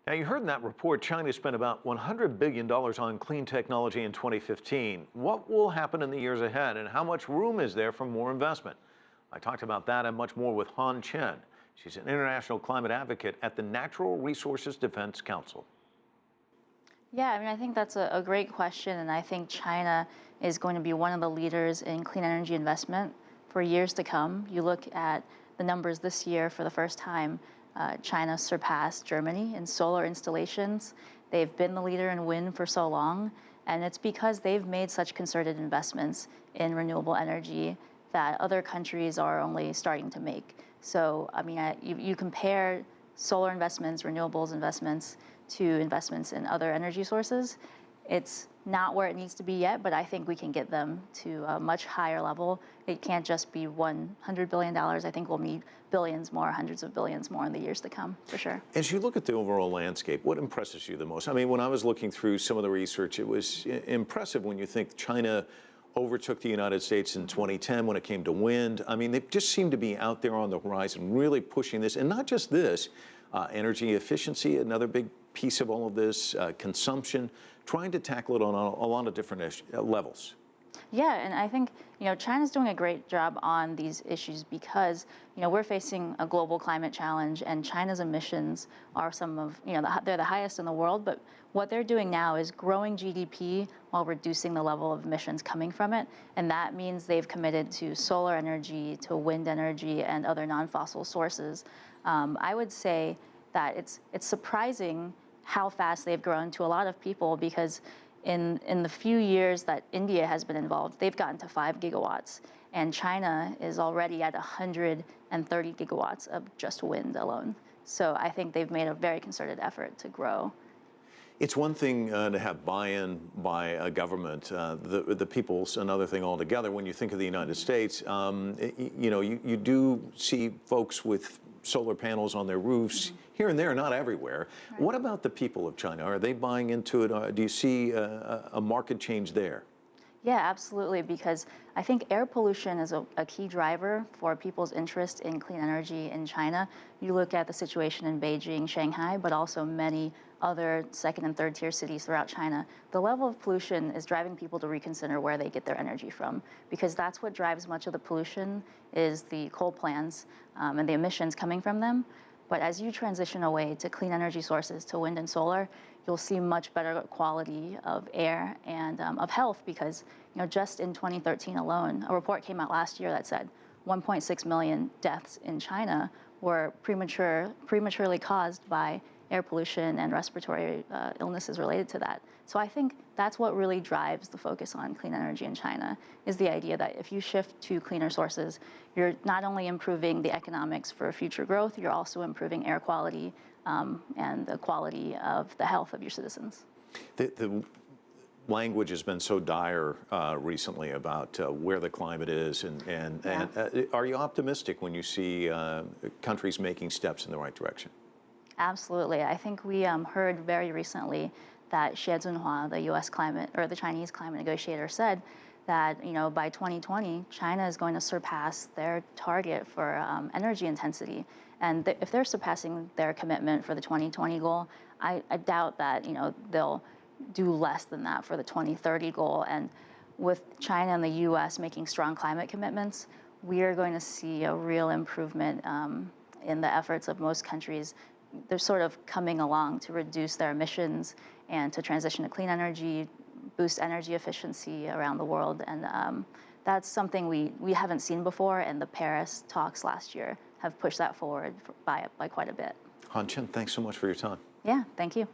Now, you heard in that report, China spent about $100 billion on clean technology in 2015. What will happen in the years ahead, and how much room is there for more investment? I talked about that and much more with Han Chen. She's an international climate advocate at the Natural Resources Defense Council. Yeah, I mean, I think that's a great question, and I think China is going to be one of the leaders in clean energy investment for years to come. You look at the numbers this year, for the first time, China surpassed Germany in solar installations. They've been the leader in wind for so long, and it's because they've made such concerted investments in renewable energy that other countries are only starting to make. So, I mean, you compare solar investments, renewables investments, to investments in other energy sources. It's not where it needs to be yet, but I think we can get them to a much higher level. It can't just be $100 billion. I think we'll need billions more, hundreds of billions more in the years to come, for sure. As you look at the overall landscape, what impresses you the most? I mean, when I was looking through some of the research, it was impressive when you think China overtook the United States in 2010 when it came to wind. I mean, they just seem to be out there on the horizon, really pushing this. And not just this, energy efficiency, another big piece of all of this, consumption, trying to tackle it on a lot of different levels. Yeah, and I think, China's doing a great job on these issues because, we're facing a global climate challenge, and China's emissions are some of, they're the highest in the world, but what they're doing now is growing GDP while reducing the level of emissions coming from it, and that means they've committed to solar energy, to wind energy, and other non-fossil sources. I would say that it's surprising how fast they've grown to a lot of people, because in the few years that India has been involved, they've gotten to 5 gigawatts, and China is already at 130 gigawatts of just wind alone. So I think they've made a very concerted effort to grow. It's one thing to have buy-in by a government. The people's another thing altogether. When you think of the United States, you do see folks with solar panels on their roofs here and there, not everywhere. Right. What about the people of China? Are they buying into it? Do you see a market change there? Yeah, absolutely, because I think air pollution is a key driver for people's interest in clean energy in China. You look at the situation in Beijing, Shanghai, but also many other second and third tier cities throughout China. The level of pollution is driving people to reconsider where they get their energy from, because that's what drives much of the pollution, is the coal plants and the emissions coming from them. But as you transition away to clean energy sources, to wind and solar, you'll see much better quality of air and of health, because just in 2013 alone, a report came out last year that said 1.6 million deaths in China were prematurely caused by air pollution and respiratory illnesses related to that. So I think that's what really drives the focus on clean energy in China, is the idea that if you shift to cleaner sources, you're not only improving the economics for future growth, you're also improving air quality and the quality of the health of your citizens. The language has been so dire recently about where the climate is, and are you optimistic when you see countries making steps in the right direction? Absolutely. I think we heard very recently that Xie Zhenhua, the Chinese climate negotiator, said that by 2020, China is going to surpass their target for energy intensity. And if they're surpassing their commitment for the 2020 goal, I doubt that they'll do less than that for the 2030 goal. And with China and the U.S. making strong climate commitments, we are going to see a real improvement in the efforts of most countries. They're sort of coming along to reduce their emissions and to transition to clean energy, boost energy efficiency around the world. And that's something we haven't seen before, and the Paris talks last year have pushed that forward by quite a bit. Han Chen, thanks so much for your time. Yeah, thank you.